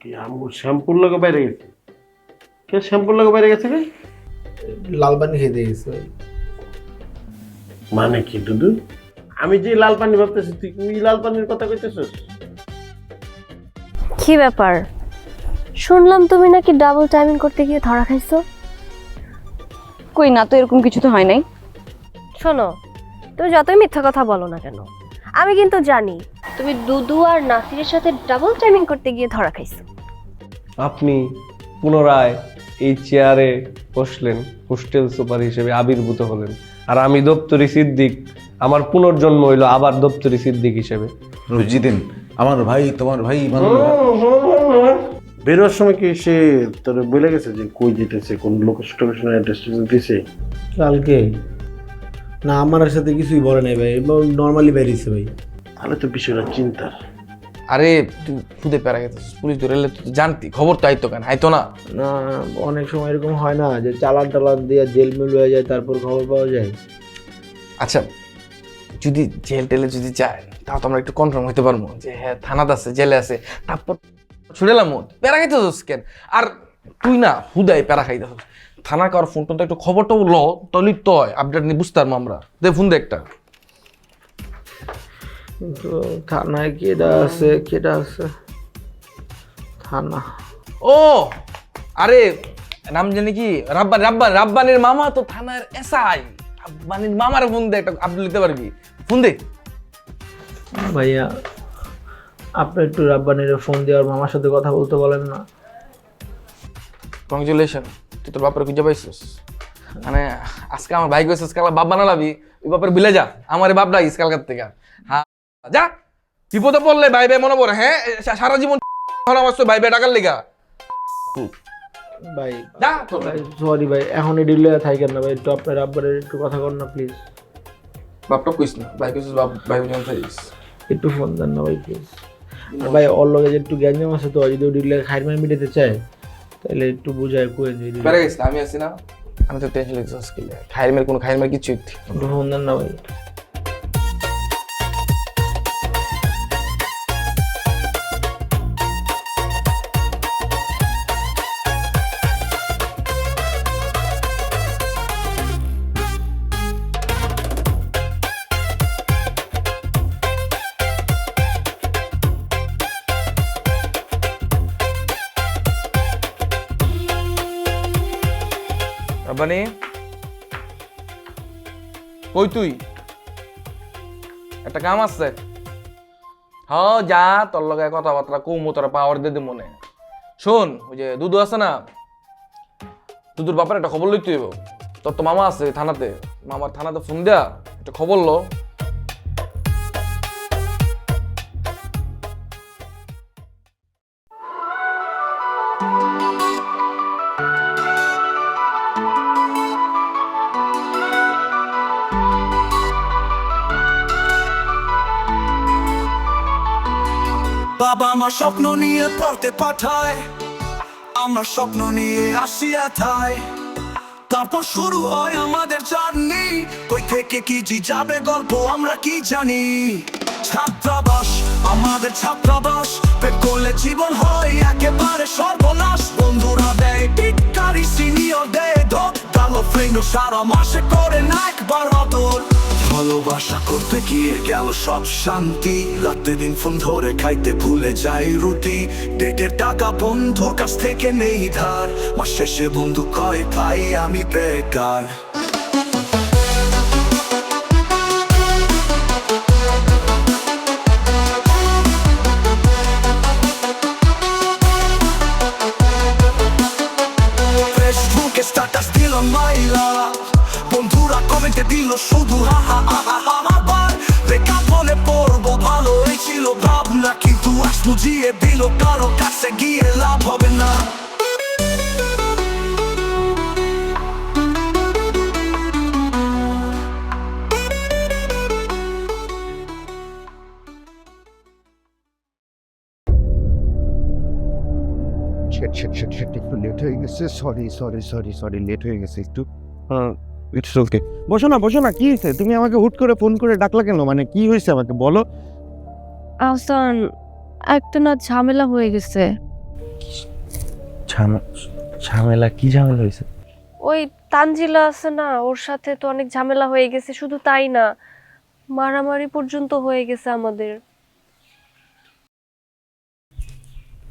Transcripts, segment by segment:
কি আমগো শ্যাম্পুর লগে বাইরে গেছে? কে শ্যাম্পুর লগে বাইরে গেছে রে? লাল পানি খেতে গেছে ভাই। মানে কি দুদু? আমি যে লাল পানি ভাবতেছি তুই কি লাল পানির কথা কইতেছিস? কি ব্যাপার, শুনলাম তুমি নাকি ডাবল টাইমিং করতে গিয়ে ধরা খাইছো। কই না তো, এরকম কিছু তো হয় নাই। শোনো, তুমি যতই মিথ্যা কথা বলো না কেন, আমি কিন্তু জানি তুমি দুদু আর নাসিরের সাথে ডাবল টাইমিং করতে গিয়ে ধরা খাইছো। আপনি পুনরায় এই চেয়ারে বসলেন, হোস্টেল সুপার হিসেবে আবির্ভূত হলেন, আর আমি দপ্তরি সিদ্দিক, আমার পুনর্জন্ম হইল আবার দপ্তরি সিদ্দিক হিসেবে। রুজিদিন আমার ভাই, তোমার ভাই বেরোর সময় কি সে তোর বলে গেছে যে কই যেতেছে, কোন লোকেশন অ্যাড্রেস দিতেছে? কালকে না, আমার সাথে কিছুই বলে নাই ভাই, নর্মালি বেরিয়েছে ভাই। তাহলে তো বিষয়টা চিন্তার। আরে তুই খুদে প্যারা গেছিস, পুলিশ ধরে এলে তুই জানতি, খবর তো আইতো কেন, আইতো না? না, অনেক সময় এরকম হয় না যে চালান টালান দিয়ে জেল মেল হয়ে যায়, তারপর খবর পাওয়া যায়। আচ্ছা, যদি জেল টেলে যদি যায় তাও তো আমরা একটু কনফার্ম হইতে পারবো যে হ্যাঁ থানাতে আছে, জেলে আছে, তারপর ছুড়েলাম প্যারা খাইতেছিস কেন? আর তুই না হুদাই প্যারা খাইতেছিস, থানা কার ফোন টোন তো একটু খবরটাও ল, তাহলে তো হয় আপডেট নিয়ে বুঝতে পারবো আমরা। দে ফোন দে একটা। কিন্তু থানায় কেডা আছে থানা? ও আরে নাম জানি কি, রাব্বানির মামা তো থানার এসআই। রাব্বানির মামার ফোন দে, একটা আপডেট নিতে পারবি, ফোন দে। ভাইয়া, আপনি একটু রাব্বানির ফোন দিয়ে আর মামার সাথে কথা বলতে বলেন না। কংগ্রেচুলেশন, তুই তোর বাপরে খুঁজে পাইছিস। মানে আজকে আমার ভাই কইছিস কাল বাপ বানালাবি, ওই বাপের বিলে যা, আমার বাপ ডাকিস কালকার থেকে। হ্যাঁ যা, বিপদে পড়লে ভাই ভাই মনে পড়ে। হ্যাঁ সারা জীবন ভাই ভাই টাকার লেগা ভাই যা। সরি ভাই, এখন এই ডিলে থাকেন না ভাই, একটু আপনার রাব্বানের একটু কথা কর না প্লিজ। বাপটা কইস না, ভাই কইছিস বাপ ভাই বোন থাইস, একটু ফোন দেন না ভাই প্লিজ। ভাই ওর লগে যে একটু গ্যাঞ্জাম আছে তো, যদি ও ডিলে খাইর মার মিটাতে চায় তাহলে একটু বুঝায় কই যে পেরে গেছিস। আমি আছি না, আমি তো টেনশন লিখছিস কিলে খাইরমের কোনো খাইরমের কিছু। একটু ফোন দেন না ভাই। রাব্বানি কই তুই? একটা কাম আছে। হ্যাঁ যা, তোর লগে কথাবার্তা কমু, তোরা পাওয়ার দিয়ে দে মনে। শোন, ওই যে দুদু আছে না, দুদুর বাপার একটা খবর লইতে হইব। তোর তো মামা আছে থানাতে, মামার থানাতে ফোন দেয়া একটা খবর লো। বাবা আমার স্বপ্ন নিয়ে পড়তে পাঠায়, আমার স্বপ্ন নিয়ে আসিয়া থায়, তারপর শুরু হয় আমাদের জার্নি। কই থেকে কি জি যাবে গল্প আমরা কি জানি। ছাত্রাবাস আমাদের ছাত্রাবাস, পেট করলে জীবন হয় একেবারে সর্বনাশ। বন্ধুরা দেয় টিটকারি, সিনিয়র দেয় ধর, কালো ফ্রেন্ড সারা মাসে করে না একবার আদর। ভালোবাসা করতে গিয়ে গেল সব শান্তি, রাতে দিন ফোন ধরে খাইতে ভুলে যাই রুটি। ডেটের টাকা বন্ধুর কাছ থেকে নেই ধার, মাস শেষে বন্ধু কয় ভাই আমি বেকার। ফেসবুকে স্ট্যাটাস দিল মাইলা, বন্ধুরা কমেন্টে দিল শুধু হা হা হা হা। আবার বেকা মনে পড়বো ভালো হয়েছিল ভাবনা, কিন্তু আজ বুঝিয়ে দিল কারো কাছে গিয়ে লাভ হবে না। একটু লেট হয়ে গেছে, সরি লেট হয়ে গেছে একটু। ইটস ওকে, বসো না, কি হয়েছে? তুমি আমাকে হুট করে ফোন করে ডাকলা কেন? মানে কি হয়েছে আমাকে বলো। আহসান, একটা না ঝামেলা হয়ে গেছে। ঝামেলা কি ঝামেলা হয়েছে? ওই তানজিলা আছে না, ওর সাথে তো অনেক ঝামেলা হয়ে গেছে। শুধু তাই না, মারামারি পর্যন্ত হয়ে গেছে আমাদের।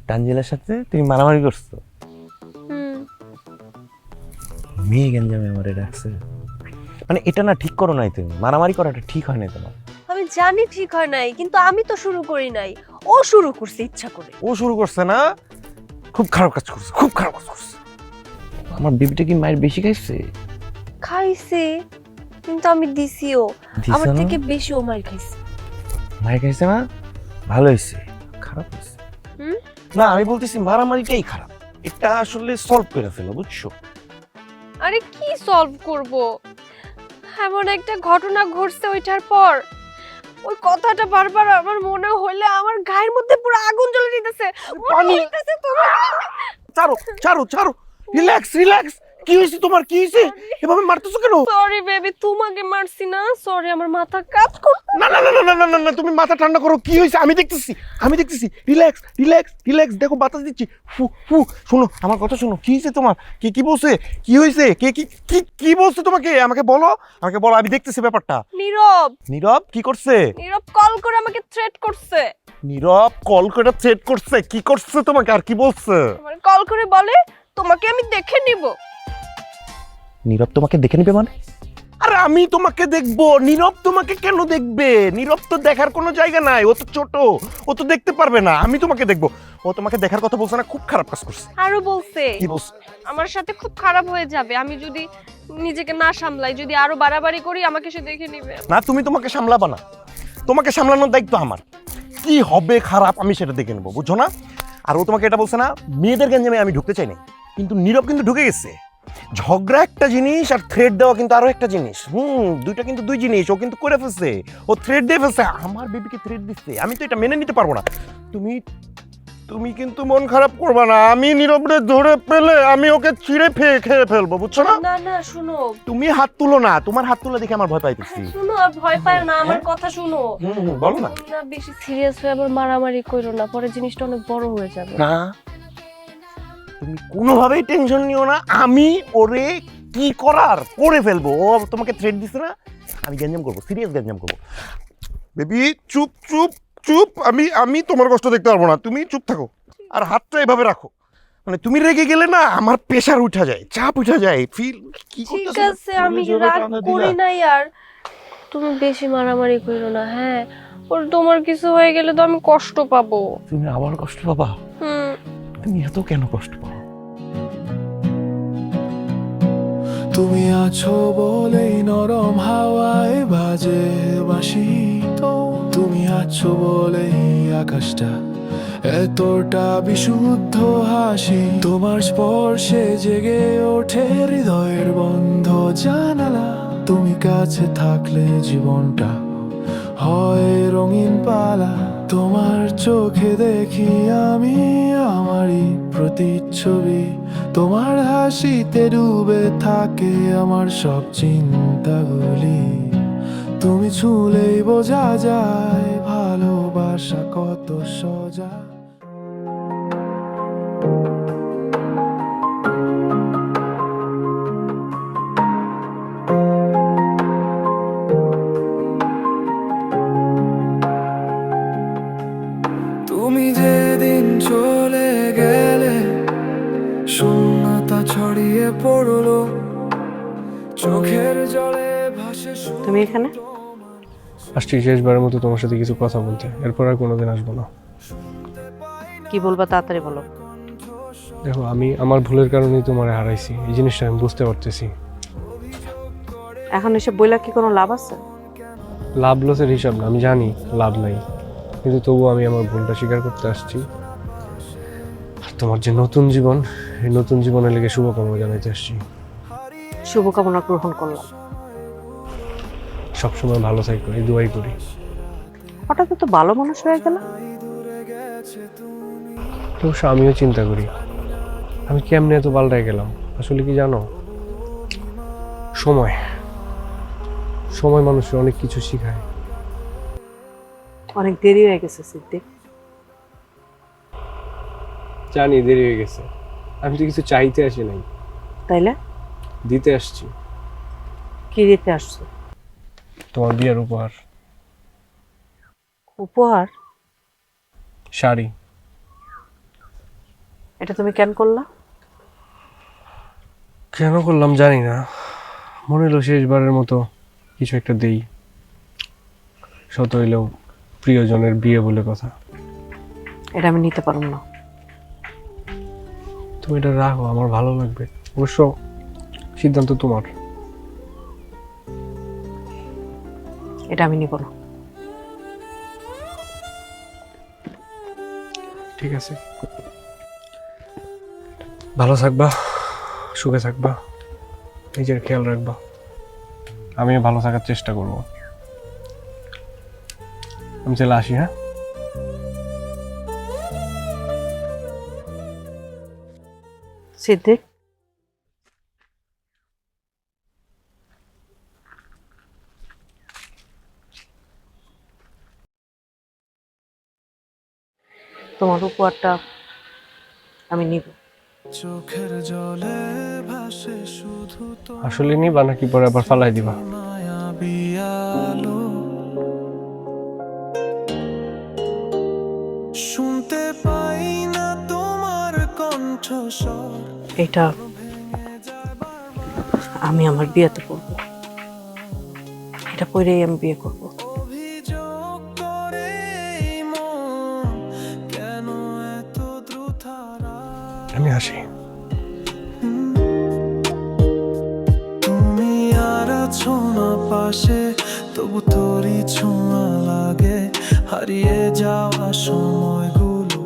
তানজিলার সাথে তুমি মারামারি করছো? হুম। মেয়ে গেঞ্জামে আমারে ডাকছে, মানে এটা না ঠিক করো নাই, তুমি মারামারি করাটা ঠিক হয় না তোমার। আমি জানি ঠিক হয় নাই, কিন্তু আমি তো শুরু করি নাই, ও শুরু করছে ইচ্ছা করে। ও শুরু করছে না? খুব খারাপ কাজ করছে, খুব খারাপ কাজ করছে। আমার বেবিটা কি মায়ের বেশি খাইছে? খাইছে, কিন্তু আমি দিছিও, আমার থেকে বেশি ও মার খাইছে। মায়ের খাইছে না? ভালো হয়েছে, খারাপ হয়েছে না। আমি বলতেছি মারামারিটাই খারাপ, এটা আসলে সলভ করে ফেলো, বুঝছো? আরে কি সলভ করব? এমন একটা ঘটনা ঘটছে, ওইটার পর ওই কথাটা বারবার আমার মনে হইলে আমার গায়ের মধ্যে পুরো আগুন জ্বলে যেতেছে। পানি ছাড়ো ছাড়ো ছাড়ো, রিল্যাক্স রিল্যাক্স। কি হয়েছে তোমার, কি হয়েছে? এভাবে মারতেছো কেন? সরি বেবি, তোমাকে মারছি না, সরি, আমার মাথা কাজ করছে। না না না না না না না, তুমি মাথা ঠান্ডা করো। কি হয়েছে আমি দেখতেছি, আমি দেখতেছি। রিল্যাক্স রিল্যাক্স রিল্যাক্স, দেখো বাতাস দিচ্ছি। ফু ফু, শোনো আমার কথা শোনো। কি হয়েছে তোমার? কে কি বলছে? কি হয়েছে? কে কি কি কি বলছে তোমাকে? আমাকে বলো, আমাকে বলো, আমি দেখতেছি ব্যাপারটা। নীরব। নীরব কি করছে? নীরব কল করে আমাকে থ্রেট করছে। নীরব কল করে থ্রেট করছে? কি করছে তোমাকে আর কি বলছে? আমার কল করে বলে তোমাকে আমি দেখে নিব। নীরব তোমাকে দেখে নিবে মানে? আরে আমি তোমাকে দেখবো, নীরব তোমাকে কেন দেখবে? নীরব তো দেখার কোনো জায়গা নাই, ও তো ছোট, ও তো দেখতে পারবে না। আমি তোমাকে দেখবো, ও তোমাকে দেখার কথা বলছে না? খুব খারাপ কাজ করছে। আরো বলছে কি বলছে? আমার সাথে খুব খারাপ হয়ে যাবে আমি যদি নিজেকে না সামলাই, যদি আরো বাড়াবাড়ি করি আমাকে সে দেখে নিবে। না, তুমি তোমাকে সামলাবা না, তোমাকে সামলানোর দায়িত্ব আমার। কি হবে খারাপ আমি সেটা দেখে নেবো, বুঝছো না? আর ও তোমাকে এটা বলছে না, মেয়েদের গেঞ্জামে আমি ঢুকতে চাই না, কিন্তু নীরব কিন্তু ঢুকে গেছে। ঝগড়া একটা জিনিস আর থ্রেড দেওয়া কিন্তু আরো একটা জিনিস। দুইটা কিন্তু দুই জিনিস। ও কিন্তু করে ফেলছে, ও থ্রেড দিয়ে ফেলছে, আমার বেবিকে থ্রেড দিচ্ছে। আমি তো এটা মেনে নিতে পারবো না। তুমি তুমি কিন্তু মন খারাপ করবা না। আমি নীরবরে ধরে পেলে আমি ওকে ছিঁড়ে খেয়ে ফেলবো, বুঝছো না? না না শুনো, তুমি হাত তুলো না, তোমার হাত তুলে দেখে আমার ভয় পাইতেছি। শুনো, আর ভয় পায় না, আমার কথা শুনো। বলো না। না বেশি সিরিয়াস হয়ে আবার মারামারি করো না, পরে জিনিসটা অনেক বড় হয়ে যাবে। না, তুমি কোনোভাবেই টেনশন নিও না, আমি ওরে কি করার করে ফেলবো। ও তোমাকে থ্রেট দিছে না, আমি গ্যাঞ্জাম করবো, সিরিয়াস গ্যাঞ্জাম করবো। বেবি চুপ চুপ চুপ, আমি তোমার কষ্ট দেখতে পারবো না, তুমি চুপ থাকো আর হাতটা এভাবে রাখো। মানে তুমি রেগে গেলে না আমার প্রেশার উঠা যায়, চাপ উঠা যায়। ফিল কি ঠিক করতেছো? আছে, আমি রাগ করি নাই। আর তুমি বেশি মারামারি করো না, হ্যাঁ? ওর তোমার কিছু হয়ে গেলে তো আমি কষ্ট পাবো। তুমি আবার কষ্ট পাবা? তুমি এত কেন কষ্ট পাও? তুমি আছো বলেই নরম হাওয়ায় বাজে বাঁশি, তো তুমি আছো বলেই আকাশটা এতটা বিশুদ্ধ হাসি। তোমার স্পর্শে জেগে ওঠে হৃদয়ের বন্ধ জানালা। তুমি কাছে থাকলে জীবনটা হয় রঙিন পালা। তোমার চোখে দেখি আমি আমারই প্রতিচ্ছবি। তোমার হাসিতে ডুবে থাকে আমার সব চিন্তাগুলি। তুমি ছুঁলেই বোঝা যায় ভালোবাসা কত সোজা। তুমি যেদিন চলে গেলে শূন্যতা ছড়িয়ে পড়লো, চোখের জলে ভাসে। তুমি এখানে? আসছি শেষবারের মতো তোমার সাথে কিছু কথা বলতে, এরপর আর কোনোদিন আসবো না। কি বলবা তাড়াতাড়ি বলো। দেখো, আমি আমার ভুলের কারণেই তোমার হারাইছি, এই জিনিসটা আমি বুঝতে পারতেছি। এখন এসে বইলা কি কোনো লাভ আছে? লাভ লসের হিসাব না, আমি জানি লাভ নাই, কিন্তু তবুও আমি আমার ভুলটা স্বীকার করতে আসছি। আর তোমার যে নতুন জীবন, এই নতুন জীবনের লেগে শুভকামনা জানাইতে আসছি। শুভকামনা গ্রহণ করলাম। সবসময় ভালো থাকো, এই দোয়াই করি। হঠাৎ তো ভালো মানুষ হয়ে গেল। অবশ্য আমিও চিন্তা করি আমি কেমনে এত পাল্টায় গেলাম। আসলে কি জানো, সময় সময় মানুষের অনেক কিছু শিখায়। অনেক দেরি হয়ে গেছে সিদ্দিক। জানি দেরি হয়ে গেছে, আমি তো কিছু চাইতে আসি নাই, তাইলে দিতে আসছি। কি দিতে আসছো? তোমার বিয়ের উপহার, উপহার? শাড়ি। এটা তুমি কেন করলা? কেন করলাম জানি না, মনে হলো শেষবারের মতো কিছু একটা দেই, শত হইলেও প্রিয়জনের বিয়ে বলে কথা। এটা আমি নিতে পারবো না। তুমি এটা রাখো, আমার ভালো লাগবে। অবশ্য সিদ্ধান্ত তোমার। এটা আমি নিব না। ঠিক আছে, ভালো থাকবা, সুখে থাকবা, নিজের খেয়াল রাখবা, আমিও ভালো থাকার চেষ্টা করব। আমি চলে আসি। হ্যাঁ, সিদ্দিক, তোমার উপহারটা আমি নিব। চোখের জলে ভাসে শুধু তো আসলে নিবা নাকি পরে আবার ফালাই দিবা? মায়াবী আলো, শুনতে পাই না তোমার কণ্ঠস্বর। এটা আমি আমার বিয়েতে পরবো, এটা পরেই আমি বিয়ে করব। অভিযোগ করে এই মন, কেন এত দ্রুত আমি আসি। তুমি আর আছো না পাশে, তবু তোরই ছোঁয়া লাগে। হারিয়ে যাওয়া সময়গুলো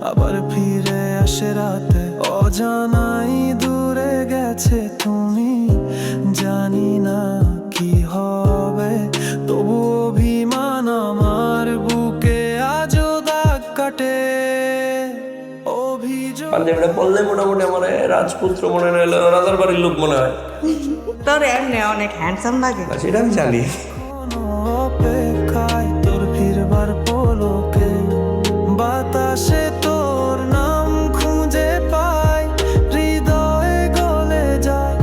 আবার ফিরে আসে রাতে, অজানাই দূরে গেছে তুমি, জানি না কি হবে। তবু অভিমান আমার বুকে আজও দাগ কাটে। অভিযোগ পাঞ্জাবিটা পরলে মোটামুটি আমার রাজপুত্র মনে হয়, রাজার বাড়ির লোক মনে হয়। তোর এমনি অনেক হ্যান্ডসাম লাগে। সেটা আমি জানি। কোনো অপেক্ষায় তোর ফিরবার পলকে, বাতাসে তোর নাম খুঁজে পাই, হৃদয়ে গলে যায়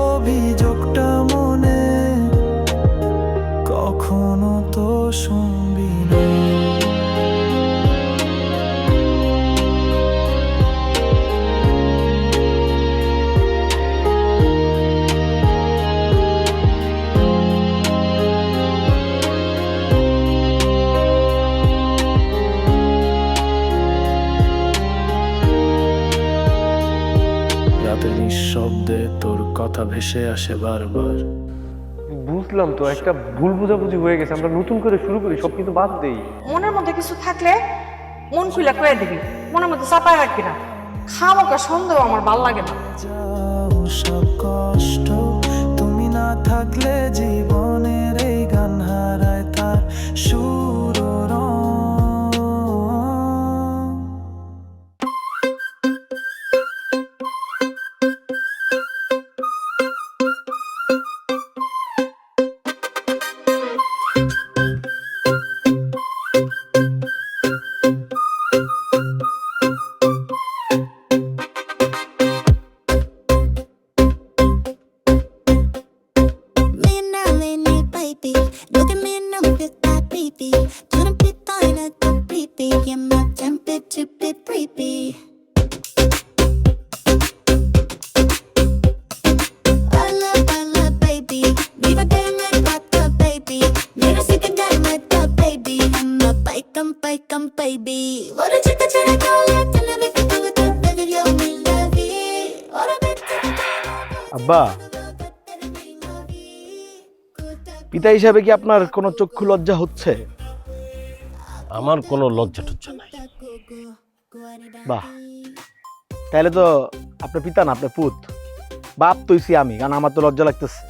অভিযোগটা মনে, কখনো তো শুনবি না। রাতে নিঃশব্দে তোর কথা ভেসে আসে বারবার। বুঝলাম তো, একটা ভুল বোঝাবুঝি হয়ে গেছে, আমরা নতুন করে শুরু করি, সব কিন্তু বাদ দেই। মনের মধ্যে কিছু থাকলে মন খুলে কয়ে দিবি, মনের মধ্যে চাপায় রাখবি না। খামোকা সন্দেহ আমার ভাল লাগে না। যাও সব কষ্ট, তুমি না থাকলে জীবনের এই গান হারায় তার সুর ও রং। আব্বা, পিতা হিসাবে কি আপনার কোনো চক্ষু লজ্জা হচ্ছে? আমার কোনো লজ্জা টজ্জা নাই। বাহ, তাহলে তো আপনার পিতা না, আপনার পুত। বাপ তৈছি আমি, কারণ আমার তো লজ্জা লাগতেছে।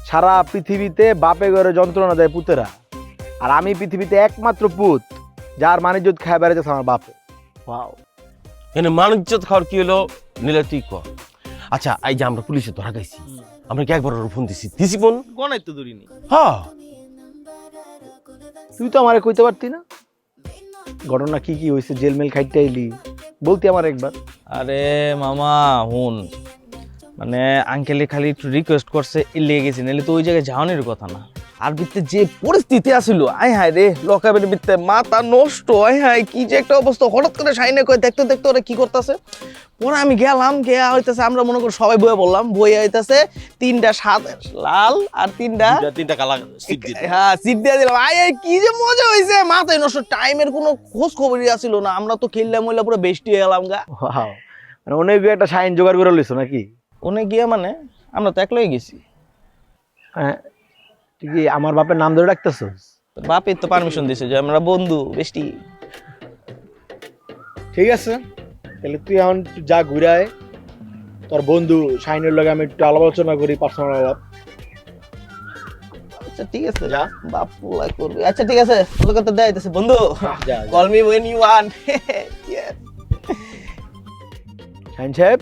সারা পৃথিবীতে বাপে ঘরে যন্ত্রণা দেয় পুতেরা, আর আমি পৃথিবীতে একমাত্র পুত যার মানিজ্জত খায় বেড়াইতেছে আমার বাপে। ওয়াও, এনে মানিজ্জত খাওয়ার কি হলো নিলে তুই কর। আচ্ছা, এই যে আমরা পুলিশে ধরা খাইছি, আমরা কি একবার ফোন দিছি ফোন গনাই তো দূরিনি। হ্যাঁ, তুই তো আমারে কইতে পারতি না ঘটনা কি কি হয়েছে? জেলমেল খাইতে আইলি, বলতি আমার একবার। আরে মামা হুন, মানে আঙ্কেলে খালি একটু রিকোয়েস্ট করছে লেগে গেছি, নাহলে তো ওই জায়গায় যাওয়ানোর কথা না। আর বিত্তে যে পরিস্থিতি আসিল, আয় হায় রে, লকাবের বিত্তে মাথা নষ্ট, আয় হায় কি যে একটা অবস্থা। হঠাৎ করে শাইনে কয় দেখতে দেখতে ওরা কি করতেছে। পরে আমি গেলাম, গিয়া হইতেছে আমরা মনে করি সবাই বয়ে বললাম, বইয়া হইতেছে 3টা সাদা লাল আর 3টা কালা হ্যাঁ সিট দিয়ে দিলাম। আয় আয় কি যে মজা হয়েছে, মাথায় নষ্ট, টাইমের কোনো খোঁজ খবরই আসিল না। আমরা তো খেললাম মইলা পুরো বেস্টি হয়ে গেলাম গা। ওয়াও, মানে অনেক একটা শাইন জোগাড় করে লইছো নাকি? ওনে গিয়া মানে আমরা তো একলাই গেছি। হ্যাঁ, তুই কি আমার বাপের নাম ধরে রাখতেছো? বাপের তো পারমিশন দিছে যে আমরা বন্ধু বেস্টি। ঠিক আছে, তাহলে তুই এখন একটু যা ঘুরে আয়, তোর বন্ধু শাইনের লগে আমি একটু আলাপ আলোচনা করি, পার্সোনাল আলাপ। আচ্ছা ঠিক আছে, যা। বাপু লাইক করবে। আচ্ছা ঠিক আছে, তোর কথা দেখাইতেছে বন্ধু, যা, যা। Call me when you want. Yes. Shine সাহেব,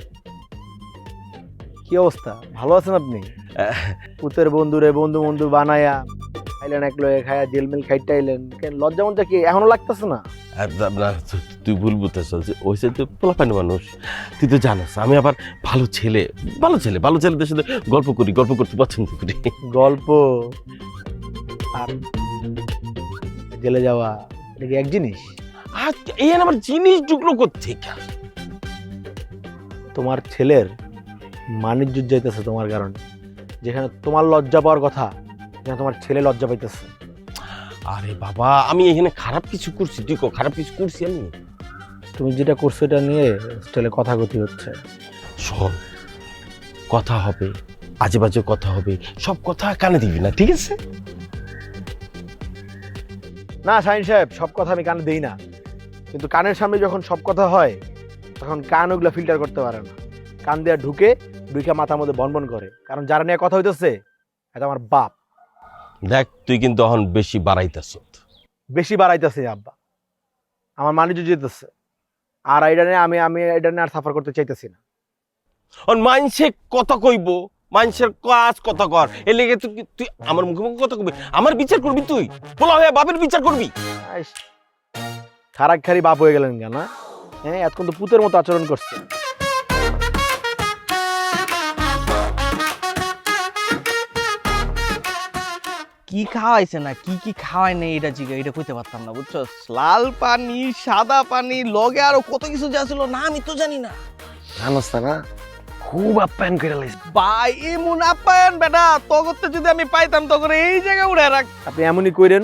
কি অবস্থা? ভালো আছেন আপনি? পুতের বন্ধুরে বন্ধু বন্ধু বানায়া খাইলেন, এক লগে খায়া জেলমেল খাইতে আইলেন, কেন লজ্জা মনটা কি এখনো লাগতেছে না? তুই ভুল বুঝতেছ, ওই তো পোলাপানি মানুষ, তুই তো জানোস আমি আবার ভালো ছেলে, ভালো ছেলেদের সাথে গল্প করতে পছন্দ করি। গল্প আর জেলে যাওয়া এটা কি এক জিনিস? আর এই আমার জিনিস ঢুকলো কোত্থেকে? তোমার ছেলের মানিজ্য যাইতেছে তোমার কারণে। যেখানে তোমার লজ্জা পাওয়ার কথা, যেখানে তোমার ছেলে লজ্জা পাইতেছে। আরে বাবা, আমি এখানে খারাপ কিছু করছি? তুই খারাপ কিছু করছি আমি? তুমি যেটা করছো এটা নিয়ে হোস্টেলে কথাগতি হচ্ছে। শোন, কথা হবে, আজে বাজে কথা হবে, সব কথা কানে দিবি না, ঠিক আছে? না শাহিন সাহেব, সব কথা আমি কানে দেই না, কিন্তু কানের সামনে যখন সব কথা হয় তখন কান ওগুলো ফিল্টার করতে পারে না। কান দেওয়া ঢুকে মাথার মধ্যে বনবন করে, কারণ যারা নিয়ে কথা হইতেছে এটা আমার বাপ। দেখ, তুই কিন্তু এখন বেশি বাড়াইতেছ। বেশি বাড়াইতেছে আব্বা, আমার মানিজ্য যেতেছে। আর এটা নিয়ে আমি এটা নিয়ে আর সাফার করতে চাইতেছি না। মাইনসে কথা কইব, মানুষের কাজ কথা কর, এর লেগে তুই আমার মুখে মুখে কথা কবি, আমার বিচার করবি? তুই বলা হয়ে বাপের বিচার করবি? খারাপ খারি বাপ হয়ে গেলেন কেন? হ্যাঁ, এতক্ষণ তো পুতের মতো আচরণ করছে। কি খাওয়াইছে না কি খাওয়াই নাই এটা জিগা, এটা কইতে পারতাম না, বুঝছো? লাল পানি, সাদা পানি, লগে আরো কত কিছু যা ছিল না আমি তো জানি না। জানোস না, খুব আপ্যায়ন করে লাইছে ভাই। এমন আপ্যায়ন বেটা তগরতে যদি আমি পাইতাম তখন এই জায়গায় উড়ে রাখ। আপনি এমনই কইরেন,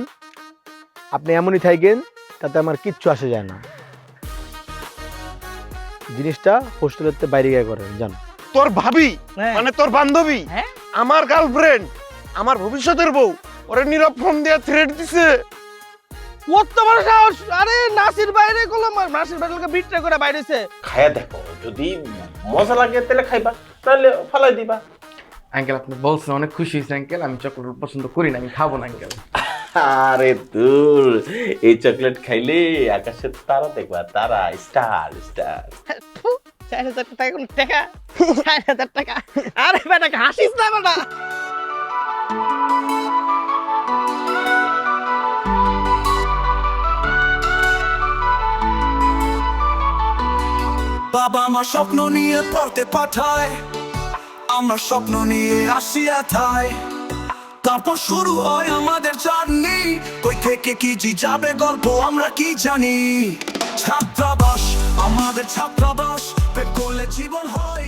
আপনি এমনই থাকেন, তাতে আমার কিচ্ছু আসে যায় না। জিনিসটা হোস্টেলের বাইরে গিয়ে করেন, জানো? তোর ভাবি মানে তোর বান্ধবী, হ্যাঁ? আমার গার্লফ্রেন্ড, আমার ভবিষ্যতের বউ, ওরে নীরব ফোন দিয়ে থ্রেট দিছে। কত বড় সাহস! আরে নাসির বাইরে গেল, নাসির বাইরে বিট্রে করে বাইরেছে। খায়া দেখো, যদি মজা লাগে তাহলে খাইবা, তাহলে ফালাই দিবা। আঙ্কেল আপনি বলছেন, অনেক খুশি হয়েছে আঙ্কেল। আমি চকলেট পছন্দ করি না, আমি খাবো না আঙ্কেল। আরে দূর, এই চকলেট খাইলে আকাশের তারা দেখবা, তারা, স্টার স্টার। 4,000 টাকা কোন টাকা? 4,000 টাকা? আরে বেটা হাসিস না বেটা। বাবা আমার স্বপ্ন নিয়ে পড়তে পাঠায়, আমরা স্বপ্ন নিয়ে আসি এথায়। তারপর শুরু হয় আমাদের জার্নি, কই থেকে কি যাবে গল্প আমরা কি জানি। ছাত্রাবাস, আমাদের ছাত্রাবাস, পেট করলে জীবন হয়